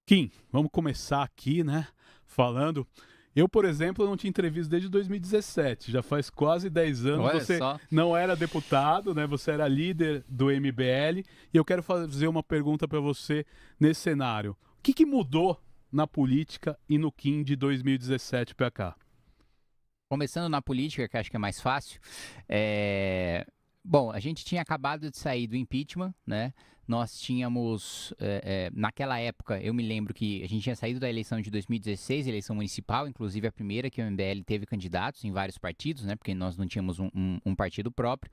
Kim, vamos começar aqui, né? Falando. Eu, por exemplo, não te entrevisto desde 2017, já faz quase 10 anos. Olha Você só. não era deputado, né? Você era líder do MBL. E eu quero fazer uma pergunta para você nesse cenário. O que mudou na política e no Kim de 2017 para cá? Começando na política, que acho que é mais fácil. Bom, a gente tinha acabado de sair do impeachment, né? Nós tínhamos, naquela época, eu me lembro que a gente tinha saído da eleição de 2016, eleição municipal, inclusive a primeira que o MBL teve candidatos em vários partidos, né? Porque nós não tínhamos um partido próprio.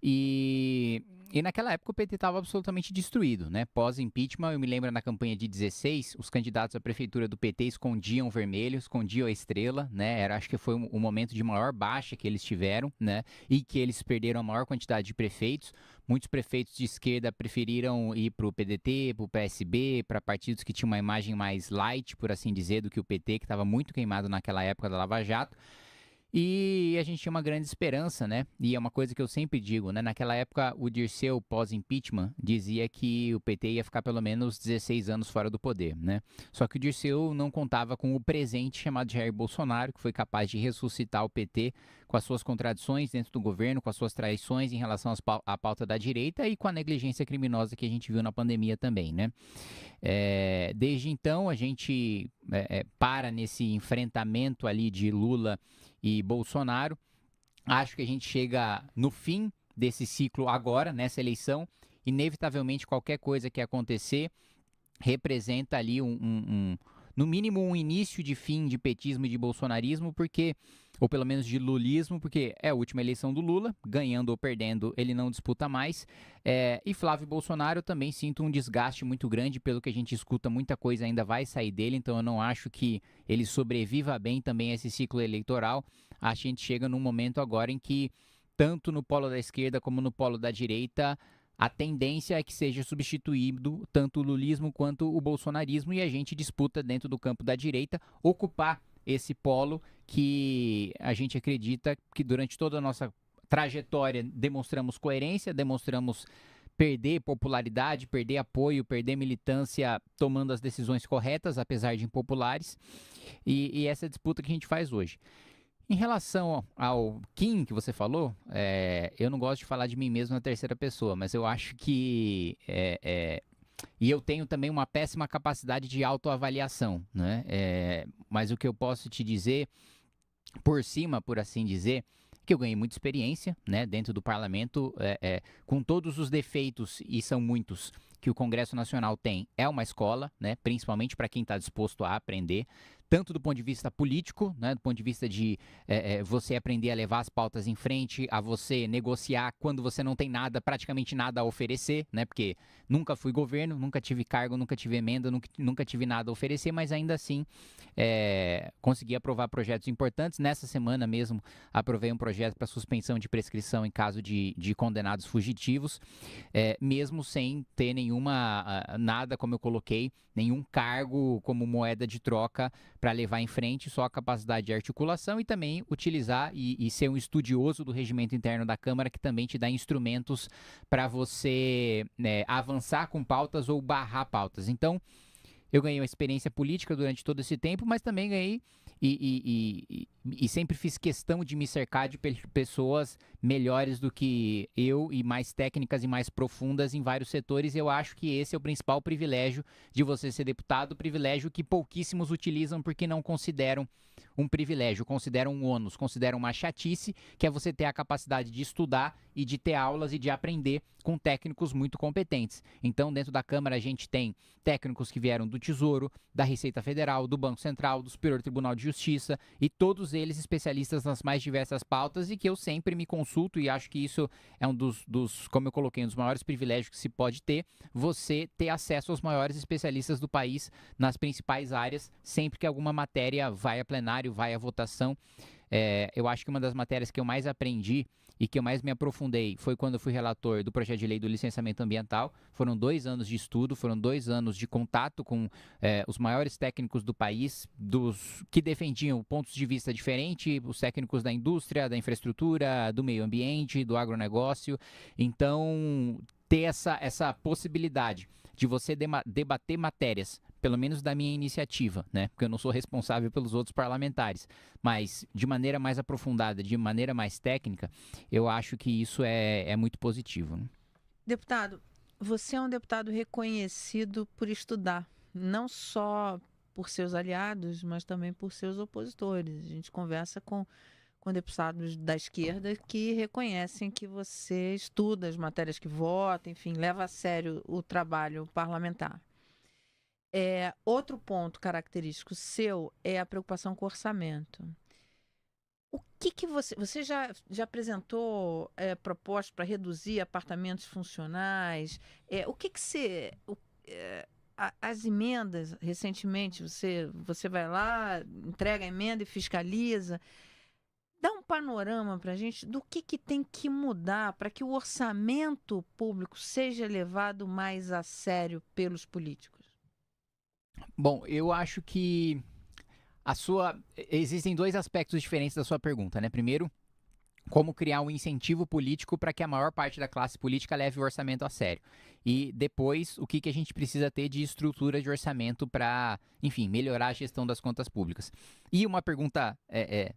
E naquela época o PT estava absolutamente destruído, né? Pós-impeachment, eu me lembro na campanha de 16, os candidatos à prefeitura do PT escondiam o vermelho, escondiam a estrela, né? Acho que foi o momento de maior baixa que eles tiveram, né? E que eles perderam a maior quantidade de prefeitos. Muitos prefeitos de esquerda preferiram ir para o PDT, para o PSB, para partidos que tinham uma imagem mais light, por assim dizer, do que o PT, que estava muito queimado naquela época da Lava Jato. E a gente tinha uma grande esperança, né? E é uma coisa que eu sempre digo, né? Naquela época, o Dirceu, pós-impeachment, dizia que o PT ia ficar pelo menos 16 anos fora do poder, né? Só que o Dirceu não contava com o presente chamado Jair Bolsonaro, que foi capaz de ressuscitar o PT com as suas contradições dentro do governo, com as suas traições em relação à pauta da direita e com a negligência criminosa que a gente viu na pandemia também, né? Desde então, a gente para nesse enfrentamento ali de Lula e Bolsonaro. Acho que a gente chega no fim desse ciclo agora, nessa eleição. Inevitavelmente, qualquer coisa que acontecer representa ali no mínimo um início de fim de petismo e de bolsonarismo, porque ou pelo menos de lulismo, porque é a última eleição do Lula, ganhando ou perdendo, ele não disputa mais. E Flávio Bolsonaro, eu também sinto um desgaste muito grande, pelo que a gente escuta, muita coisa ainda vai sair dele, então eu não acho que ele sobreviva bem também a esse ciclo eleitoral. Acho que a gente chega num momento agora em que, tanto no polo da esquerda como no polo da direita, a tendência é que seja substituído tanto o lulismo quanto o bolsonarismo, e a gente disputa dentro do campo da direita ocupar esse polo que a gente acredita que durante toda a nossa trajetória demonstramos coerência, demonstramos perder popularidade, perder apoio, perder militância tomando as decisões corretas, apesar de impopulares, e essa é a disputa que a gente faz hoje. Em relação ao Kim que você falou, eu não gosto de falar de mim mesmo na terceira pessoa, mas eu acho que e eu tenho também uma péssima capacidade de autoavaliação, né? Mas o que eu posso te dizer, por cima, por assim dizer, que eu ganhei muita experiência, né, dentro do parlamento, com todos os defeitos, e são muitos, que o Congresso Nacional tem, é uma escola, né, principalmente para quem está disposto a aprender, tanto do ponto de vista político, né, do ponto de vista de você aprender a levar as pautas em frente, a você negociar quando você não tem nada, praticamente nada a oferecer, né, porque nunca fui governo, nunca tive cargo, nunca tive emenda, nunca tive nada a oferecer, mas ainda assim consegui aprovar projetos importantes. Nessa semana mesmo aprovei um projeto para suspensão de prescrição em caso de condenados fugitivos, mesmo sem ter nada, como eu coloquei, nenhum cargo como moeda de troca para levar em frente, só a capacidade de articulação e também utilizar e ser um estudioso do regimento interno da Câmara, que também te dá instrumentos para você avançar com pautas ou barrar pautas. Então, eu ganhei uma experiência política durante todo esse tempo, mas também ganhei e sempre fiz questão de me cercar de pessoas melhores do que eu e mais técnicas e mais profundas em vários setores. Eu acho que esse é o principal privilégio de você ser deputado, privilégio que pouquíssimos utilizam porque não consideram um privilégio, consideram um ônus, consideram uma chatice, que é você ter a capacidade de estudar e de ter aulas e de aprender com técnicos muito competentes. Então, dentro da Câmara, a gente tem técnicos que vieram do Tesouro, da Receita Federal, do Banco Central, do Superior Tribunal de Justiça, e todos eles especialistas nas mais diversas pautas, e que eu sempre me consulto, e acho que isso é um dos como eu coloquei, um dos maiores privilégios que se pode ter, você ter acesso aos maiores especialistas do país nas principais áreas, sempre que alguma matéria vai a plenário, vai à votação. Eu acho que uma das matérias que eu mais aprendi e que eu mais me aprofundei foi quando eu fui relator do projeto de lei do licenciamento ambiental. Foram 2 anos de estudo, foram 2 anos de contato com os maiores técnicos do país, que defendiam pontos de vista diferentes, os técnicos da indústria, da infraestrutura, do meio ambiente, do agronegócio. Então, ter essa possibilidade de você debater matérias pelo menos da minha iniciativa, né? Porque eu não sou responsável pelos outros parlamentares. Mas de maneira mais aprofundada, de maneira mais técnica, eu acho que isso é muito positivo, né? Deputado, você é um deputado reconhecido por estudar, não só por seus aliados, mas também por seus opositores. A gente conversa com deputados da esquerda que reconhecem que você estuda as matérias que vota, enfim, leva a sério o trabalho parlamentar. Outro ponto característico seu é a preocupação com o orçamento. O que você já apresentou propostas para reduzir apartamentos funcionais? O que você... as emendas, recentemente, você vai lá, entrega a emenda e fiscaliza. Dá um panorama para a gente do que tem que mudar para que o orçamento público seja levado mais a sério pelos políticos. Bom, eu acho que existem dois aspectos diferentes da sua pergunta, né? Primeiro, como criar um incentivo político para que a maior parte da classe política leve o orçamento a sério. E depois, o que a gente precisa ter de estrutura de orçamento para, enfim, melhorar a gestão das contas públicas. E uma pergunta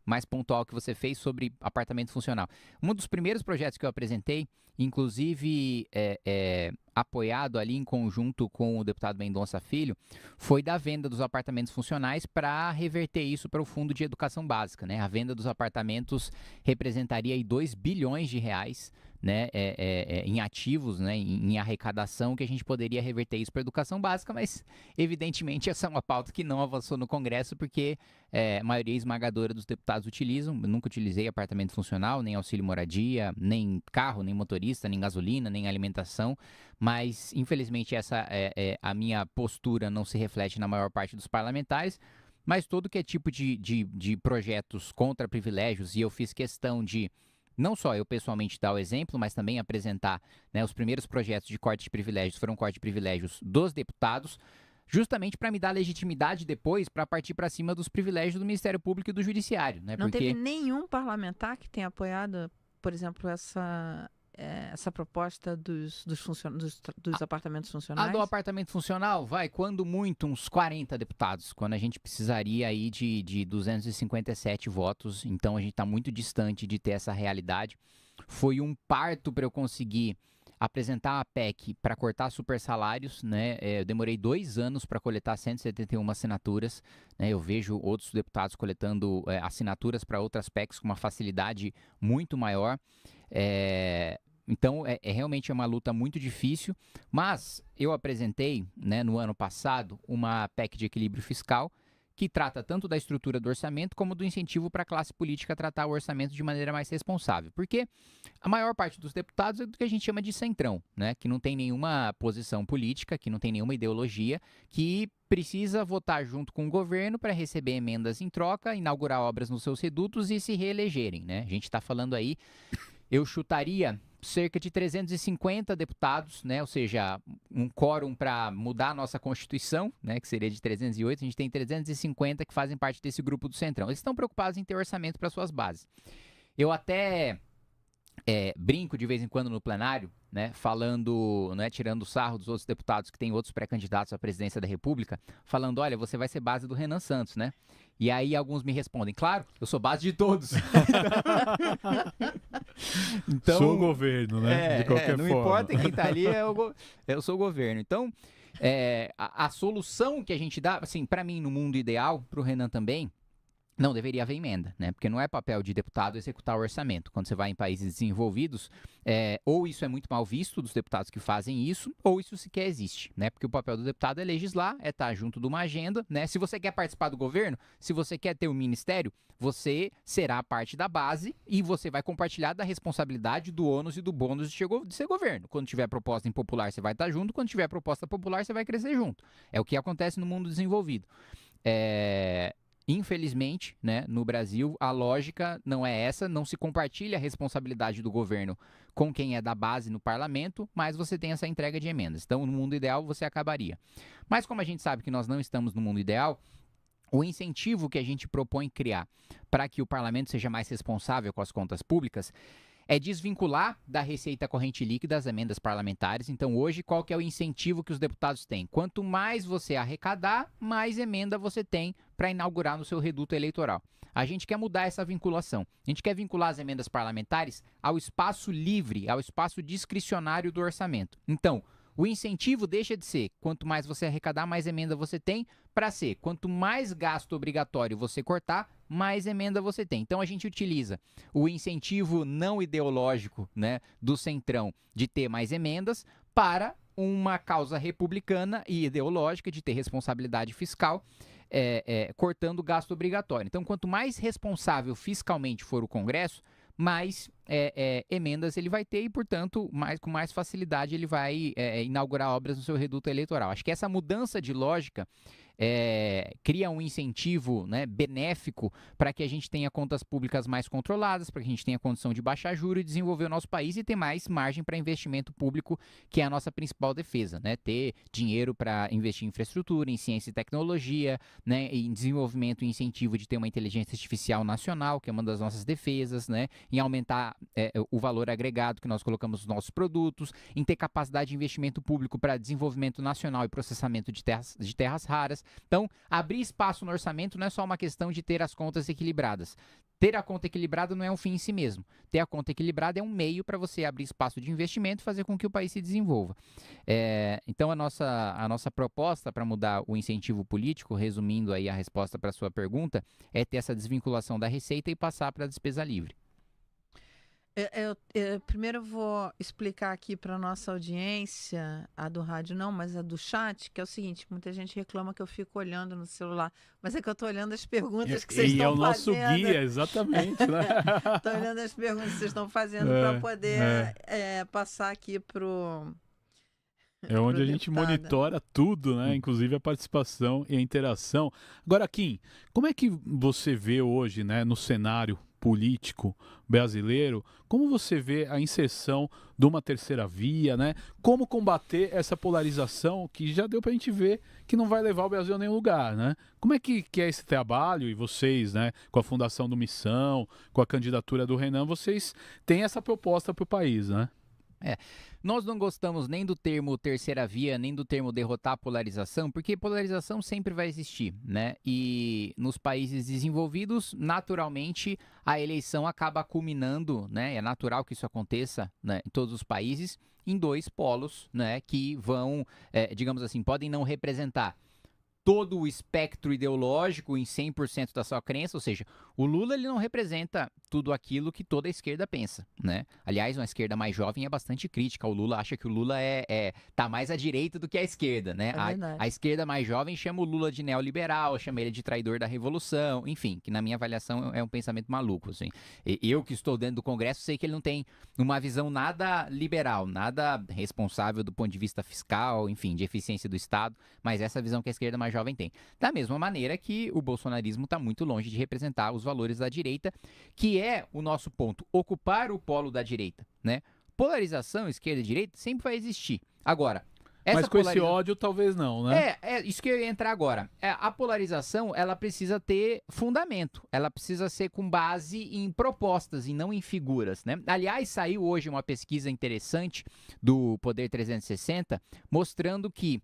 mais pontual que você fez sobre apartamento funcional. Um dos primeiros projetos que eu apresentei, inclusive apoiado ali em conjunto com o deputado Mendonça Filho, foi da venda dos apartamentos funcionais para reverter isso para o Fundo de Educação Básica, né? A venda dos apartamentos representaria aí 2 bilhões de reais, né, em ativos, né, em arrecadação, que a gente poderia reverter isso para a educação básica, mas evidentemente essa é uma pauta que não avançou no Congresso porque a maioria esmagadora dos deputados utilizam. Eu nunca utilizei apartamento funcional, nem auxílio moradia, nem carro, nem motorista, nem gasolina, nem alimentação, mas infelizmente essa a minha postura não se reflete na maior parte dos parlamentares. Mas todo que é tipo de projetos contra privilégios, e eu fiz questão de não só eu pessoalmente dar o exemplo, mas também apresentar, né, os primeiros projetos de corte de privilégios foram corte de privilégios dos deputados, justamente para me dar legitimidade depois para partir para cima dos privilégios do Ministério Público e do Judiciário, né? Não teve nenhum parlamentar que tenha apoiado, por exemplo, essa proposta dos apartamentos funcionais? A do apartamento funcional vai, quando muito, uns 40 deputados, quando a gente precisaria aí de 257 votos, então a gente está muito distante de ter essa realidade. Foi um parto para eu conseguir apresentar a PEC para cortar super salários, né? Eu demorei 2 anos para coletar 171 assinaturas, né? Eu vejo outros deputados coletando assinaturas para outras PECs com uma facilidade muito maior. Então, realmente uma luta muito difícil, mas eu apresentei, né, no ano passado, uma PEC de equilíbrio fiscal que trata tanto da estrutura do orçamento como do incentivo para a classe política tratar o orçamento de maneira mais responsável. Porque a maior parte dos deputados é do que a gente chama de centrão, né, que não tem nenhuma posição política, que não tem nenhuma ideologia, que precisa votar junto com o governo para receber emendas em troca, inaugurar obras nos seus redutos e se reelegerem, né? A gente está falando aí, eu chutaria cerca de 350 deputados, né? Ou seja, um quórum para mudar a nossa Constituição, né? Que seria de 308, a gente tem 350 que fazem parte desse grupo do Centrão. Eles estão preocupados em ter orçamento para suas bases. Eu até brinco de vez em quando no plenário, né? Falando, né? Tirando o sarro dos outros deputados que têm outros pré-candidatos à presidência da República, falando, olha, você vai ser base do Renan Santos, né? E aí alguns me respondem, claro, eu sou base de todos. Então, sou o governo, né? De qualquer não forma. Importa quem tá ali, eu sou o governo. Então, a solução que a gente dá, assim, para mim, no mundo ideal, pro Renan também, não deveria haver emenda, né? Porque não é papel de deputado executar o orçamento. Quando você vai em países desenvolvidos, ou isso é muito mal visto dos deputados que fazem isso, ou isso sequer existe, né? Porque o papel do deputado é legislar, é estar junto de uma agenda, né? Se você quer participar do governo, se você quer ter um ministério, você será parte da base e você vai compartilhar da responsabilidade, do ônus e do bônus de ser governo. Quando tiver proposta impopular, você vai estar junto. Quando tiver proposta popular, você vai crescer junto. É o que acontece no mundo desenvolvido. Infelizmente, né, no Brasil, a lógica não é essa, não se compartilha a responsabilidade do governo com quem é da base no parlamento, mas você tem essa entrega de emendas. Então, no mundo ideal, você acabaria. Mas como a gente sabe que nós não estamos no mundo ideal, o incentivo que a gente propõe criar para que o parlamento seja mais responsável com as contas públicas é desvincular da receita corrente líquida as emendas parlamentares. Então, hoje, qual que é o incentivo que os deputados têm? Quanto mais você arrecadar, mais emenda você tem para inaugurar no seu reduto eleitoral. A gente quer mudar essa vinculação. A gente quer vincular as emendas parlamentares ao espaço livre, ao espaço discricionário do orçamento. Então, o incentivo deixa de ser quanto mais você arrecadar, mais emenda você tem, para ser quanto mais gasto obrigatório você cortar, mais emenda você tem. Então a gente utiliza o incentivo não ideológico, né, do Centrão de ter mais emendas para uma causa republicana e ideológica de ter responsabilidade fiscal, cortando gasto obrigatório. Então quanto mais responsável fiscalmente for o Congresso, mais emendas ele vai ter e, portanto, com mais facilidade ele vai inaugurar obras no seu reduto eleitoral. Acho que essa mudança de lógica cria um incentivo, né, benéfico para que a gente tenha contas públicas mais controladas, para que a gente tenha condição de baixar juros e desenvolver o nosso país e ter mais margem para investimento público, que é a nossa principal defesa, né? Ter dinheiro para investir em infraestrutura, em ciência e tecnologia, né, em desenvolvimento e incentivo de ter uma inteligência artificial nacional, que é uma das nossas defesas, né, em aumentar o valor agregado que nós colocamos nos nossos produtos, em ter capacidade de investimento público para desenvolvimento nacional e processamento de terras raras. Então, abrir espaço no orçamento não é só uma questão de ter as contas equilibradas. Ter a conta equilibrada não é um fim em si mesmo. Ter a conta equilibrada é um meio para você abrir espaço de investimento e fazer com que o país se desenvolva. Então, a nossa proposta para mudar o incentivo político, resumindo aí a resposta para a sua pergunta, é ter essa desvinculação da receita e passar para a despesa livre. Primeiro eu vou explicar aqui para a nossa audiência, a do rádio não, mas a do chat, que é o seguinte: muita gente reclama que eu fico olhando no celular, mas é que eu estou olhando as perguntas que vocês estão fazendo. E é o nosso guia, exatamente, né? Estou olhando as perguntas que vocês estão fazendo para poder passar aqui pro... É onde a gente monitora tudo, né? Inclusive a participação e a interação. Agora, Kim, como é que você vê hoje, né, no cenário político brasileiro, como você vê a inserção de uma terceira via, né? Como combater essa polarização que já deu pra gente ver que não vai levar o Brasil a nenhum lugar, né? Como é que é esse trabalho? E vocês, né, com a fundação do Missão, com a candidatura do Renan, vocês têm essa proposta para o país, né? Nós não gostamos nem do termo terceira via, nem do termo derrotar a polarização, porque polarização sempre vai existir, né? E nos países desenvolvidos, naturalmente, a eleição acaba culminando, né? É natural que isso aconteça, né, em todos os países, em dois polos, né, que vão, digamos assim, podem não representar todo o espectro ideológico em 100% da sua crença, ou seja, o Lula ele não representa tudo aquilo que toda a esquerda pensa, né? Aliás, uma esquerda mais jovem é bastante crítica ao Lula, acha que o Lula tá mais à direita do que à esquerda, né? A esquerda mais jovem chama o Lula de neoliberal, chama ele de traidor da revolução, enfim, que na minha avaliação é um pensamento maluco, assim. Eu que estou dentro do Congresso sei que ele não tem uma visão nada liberal, nada responsável do ponto de vista fiscal, enfim, de eficiência do Estado, mas essa visão que a esquerda mais jovem tem. Da mesma maneira que o bolsonarismo está muito longe de representar os valores da direita, que é o nosso ponto, ocupar o polo da direita, né? Polarização, esquerda e direita, sempre vai existir. Agora, mas com esse ódio talvez não, né? Isso que eu ia entrar agora. A polarização, ela precisa ter fundamento, ela precisa ser com base em propostas e não em figuras, né? Aliás, saiu hoje uma pesquisa interessante do Poder 360, mostrando que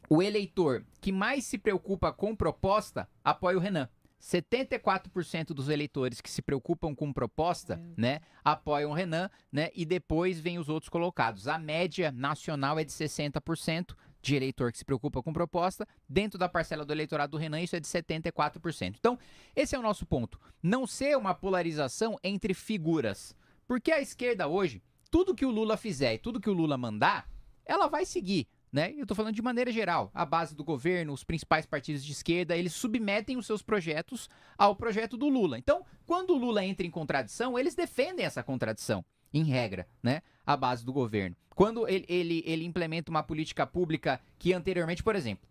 o eleitor que mais se preocupa com proposta apoia o Renan. 74% dos eleitores que se preocupam com proposta, né, apoiam o Renan, né, e depois vem os outros colocados. A média nacional é de 60% de eleitor que se preocupa com proposta. Dentro da parcela do eleitorado do Renan, isso é de 74%. Então, esse é o nosso ponto. Não ser uma polarização entre figuras. Porque a esquerda hoje, tudo que o Lula fizer e tudo que o Lula mandar, ela vai seguir. Né? Eu estou falando de maneira geral, a base do governo, os principais partidos de esquerda, eles submetem os seus projetos ao projeto do Lula. Então, quando o Lula entra em contradição, eles defendem essa contradição, em regra, né? A base do governo. Quando ele implementa uma política pública que anteriormente, por exemplo,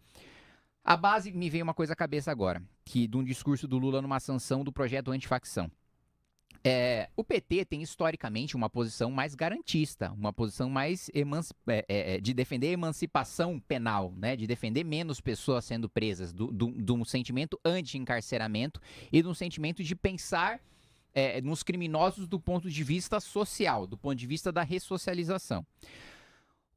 a base, me veio uma coisa à cabeça agora, que de um discurso do Lula numa sanção do projeto antifacção. O PT tem historicamente uma posição mais garantista, uma posição mais de defender a emancipação penal, né? De defender menos pessoas sendo presas, de um sentimento anti-encarceramento e de um sentimento de pensar nos criminosos do ponto de vista social, do ponto de vista da ressocialização.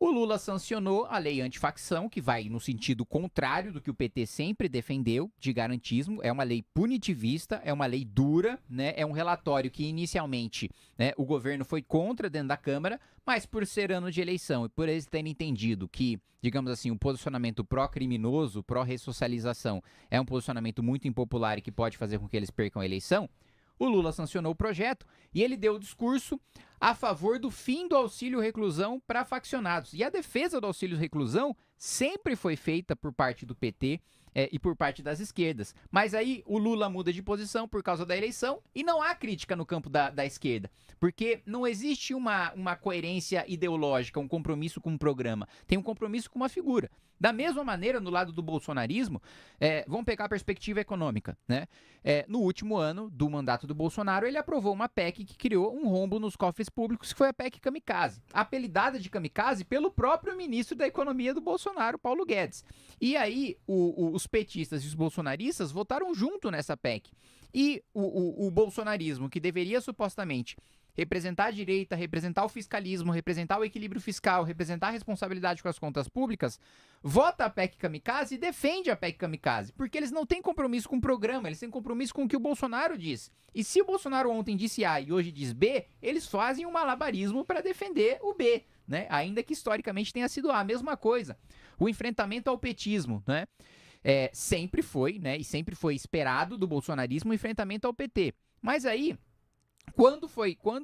O Lula sancionou a lei antifacção, que vai no sentido contrário do que o PT sempre defendeu, de garantismo. É uma lei punitivista, é uma lei dura, né? É um relatório que inicialmente, né, o governo foi contra dentro da Câmara, mas por ser ano de eleição e por eles terem entendido que, digamos assim, o posicionamento pró-criminoso, pró-ressocialização é um posicionamento muito impopular e que pode fazer com que eles percam a eleição, o Lula sancionou o projeto e ele deu o discurso a favor do fim do auxílio reclusão para faccionados. E a defesa do auxílio reclusão sempre foi feita por parte do PT e por parte das esquerdas. Mas aí o Lula muda de posição por causa da eleição e não há crítica no campo da esquerda. Porque não existe uma coerência ideológica, um compromisso com um programa. Tem um compromisso com uma figura. Da mesma maneira, no lado do bolsonarismo, vamos pegar a perspectiva econômica, né? No último ano do mandato do Bolsonaro, ele aprovou uma PEC que criou um rombo nos cofres públicos, que foi a PEC Kamikaze. Apelidada de Kamikaze pelo próprio ministro da Economia do Bolsonaro, Paulo Guedes. E aí, os petistas e os bolsonaristas votaram junto nessa PEC. E o bolsonarismo, que deveria supostamente representar a direita, representar o fiscalismo, representar o equilíbrio fiscal, representar a responsabilidade com as contas públicas, vota a PEC Kamikaze e defende a PEC Kamikaze, porque eles não têm compromisso com o programa, eles têm compromisso com o que o Bolsonaro diz. E se o Bolsonaro ontem disse A e hoje diz B, eles fazem um malabarismo para defender o B, né? Ainda que historicamente tenha sido A, mesma coisa. O enfrentamento ao petismo, né? Sempre foi, né? E sempre foi esperado do bolsonarismo o enfrentamento ao PT. Mas aí, quando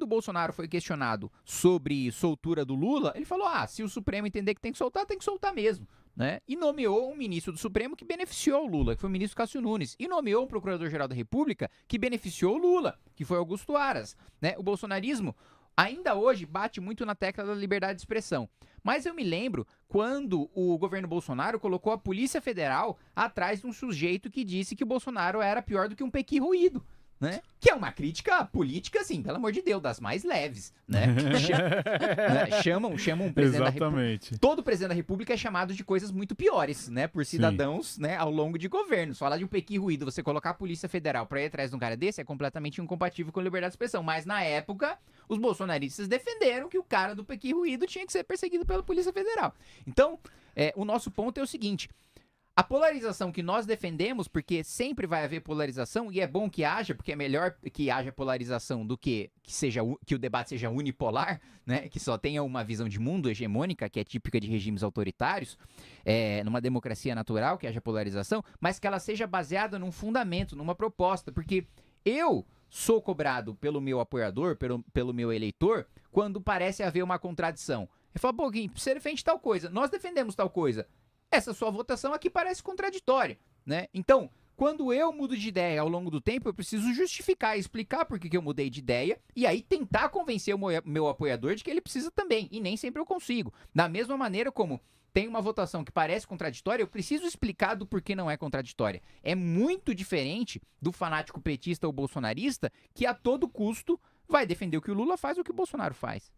o Bolsonaro foi questionado sobre soltura do Lula, ele falou, se o Supremo entender que tem que soltar mesmo, né? E nomeou um ministro do Supremo que beneficiou o Lula, que foi o ministro Cássio Nunes, e nomeou um procurador-geral da República que beneficiou o Lula, que foi Augusto Aras, né? O bolsonarismo ainda hoje bate muito na tecla da liberdade de expressão. Mas eu me lembro quando o governo Bolsonaro colocou a Polícia Federal atrás de um sujeito que disse que o Bolsonaro era pior do que um pequi ruído. Né? Que é uma crítica política, assim, pelo amor de Deus, das mais leves, né? Chamam o presidente da República. Todo presidente da República é chamado de coisas muito piores, né? Por cidadãos, né? Ao longo de governos. Falar de um pequi ruído, você colocar a Polícia Federal pra ir atrás de um cara desse é completamente incompatível com a liberdade de expressão. Mas na época, os bolsonaristas defenderam que o cara do pequi ruído tinha que ser perseguido pela Polícia Federal. Então, o nosso ponto é o seguinte: a polarização que nós defendemos, porque sempre vai haver polarização, e é bom que haja, porque é melhor que haja polarização do que o debate seja unipolar, né? Que só tenha uma visão de mundo hegemônica, que é típica de regimes autoritários, numa democracia natural que haja polarização, mas que ela seja baseada num fundamento, numa proposta, porque eu sou cobrado pelo meu apoiador, pelo meu eleitor, quando parece haver uma contradição. Ele fala, pô, Gui, você defende tal coisa, nós defendemos tal coisa. Essa sua votação aqui parece contraditória, né? Então, quando eu mudo de ideia ao longo do tempo, eu preciso justificar, explicar por que eu mudei de ideia e aí tentar convencer o meu apoiador de que ele precisa também, e nem sempre eu consigo. Da mesma maneira como tem uma votação que parece contraditória, eu preciso explicar do porquê não é contraditória. É muito diferente do fanático petista ou bolsonarista que a todo custo vai defender o que o Lula faz ou o que o Bolsonaro faz.